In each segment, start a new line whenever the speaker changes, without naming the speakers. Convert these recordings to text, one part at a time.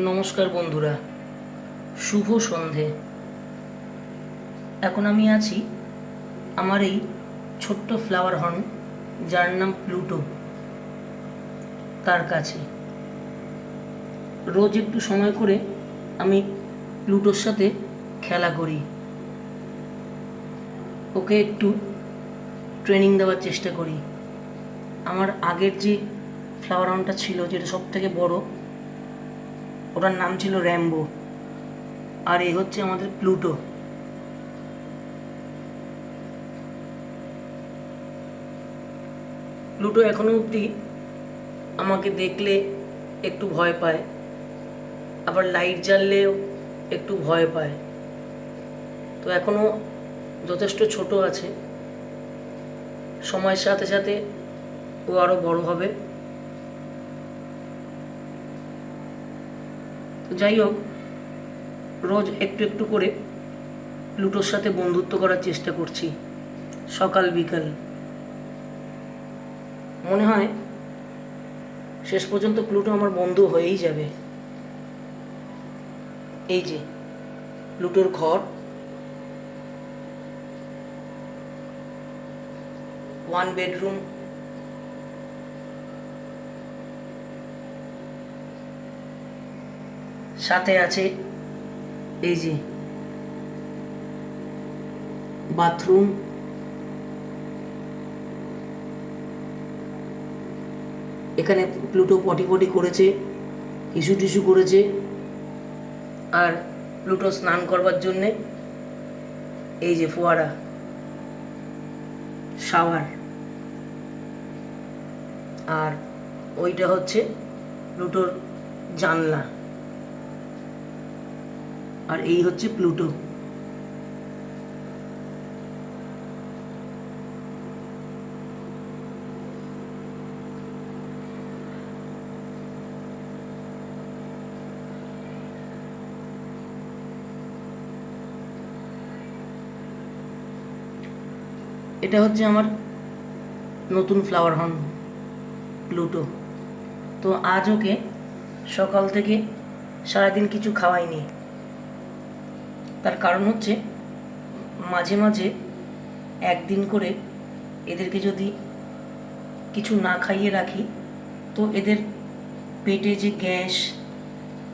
নমস্কার বন্ধুরা, শুভ সন্ধে। এখন আমি আছি আমার এই ছোট্ট ফ্লাওয়ার হর্ন, যার নাম প্লুটো, তার কাছে। রোজ একটু সময় করে আমি প্লুটোর সাথে খেলা করি, ওকে একটু ট্রেনিং দেওয়ার চেষ্টা করি। আমার আগের যে ফ্লাওয়ার হর্নটা ছিল, যেটা সব থেকে বড়, ওটার নাম ছিল র্যাম্বো, আর এ হচ্ছে আমাদের প্লুটো। প্লুটো এখনো অবধি আমাকে দেখলে একটু ভয় পায়, আবার লাইট জ্বাললেও একটু ভয় পায়। তো এখনো যথেষ্ট ছোট আছে, সময়ের সাথে সাথে ও আরও বড় হবে। তো যাই হোক, রোজ একটু একটু করে প্লুটোর সাথে বন্ধুত্ব করার চেষ্টা করছি, সকাল বিকাল। মনে হয় শেষ পর্যন্ত প্লুটো আমার বন্ধু হয়েই যাবে। এই যে প্লুটোর ঘর, 1 বেডরুম, সাথে আছে এই যে বাথরুম, এখানে প্লুটো পটি করেছে, হিসু টিসু করেছে। আর প্লুটো স্নান করবার জন্যে এই যে ফোয়ারা, শাওয়ার। আর ওইটা হচ্ছে প্লুটোর জানলা। আর এই হচ্ছে প্লুটো। এটা হচ্ছে আমার নতুন ফ্লাওয়ার হর্ন প্লুটো। তো আজ ওকে সকাল থেকে সারাদিন কিছু খাওয়াইনি। তার কারণ হচ্ছে, মাঝে মাঝে একদিন করে এদেরকে যদি কিছু না খাইয়ে রাখি, তো এদের পেটে যে গ্যাস,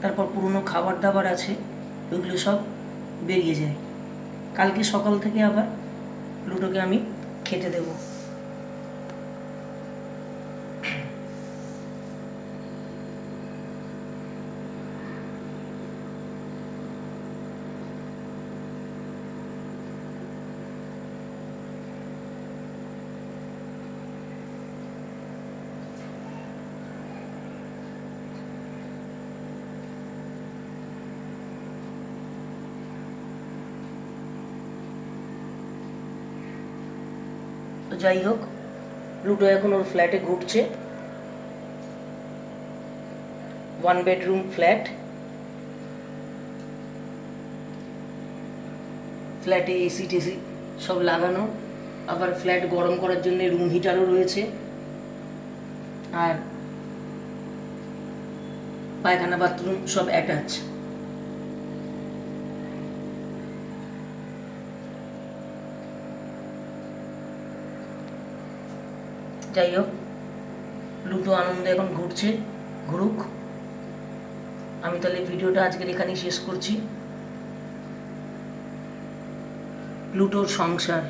তারপর পুরনো খাবার দাবার আছে, ওইগুলো সব বেরিয়ে যায়। কালকে সকাল থেকে আবার প্লুটোকে আমি খেতে দেবো। তো যাই হোক, প্লুটো এখন ওর ফ্ল্যাটে ঘুরছে। 1 বেডরুম ফ্ল্যাট, ফ্ল্যাটে এসি টেসি সব লাগানো, আবার ফ্ল্যাট গরম করার জন্য রুম হিটারও রয়েছে, আর পায়খানা বাথরুম সব অ্যাটাচ। যাই হোক, প্লুটো আনন্দে এখন ঘুরছে, ঘুরুক। আমি তাহলে ভিডিওটা আজকের এখানেই শেষ করছি। প্লুটোর সংসার।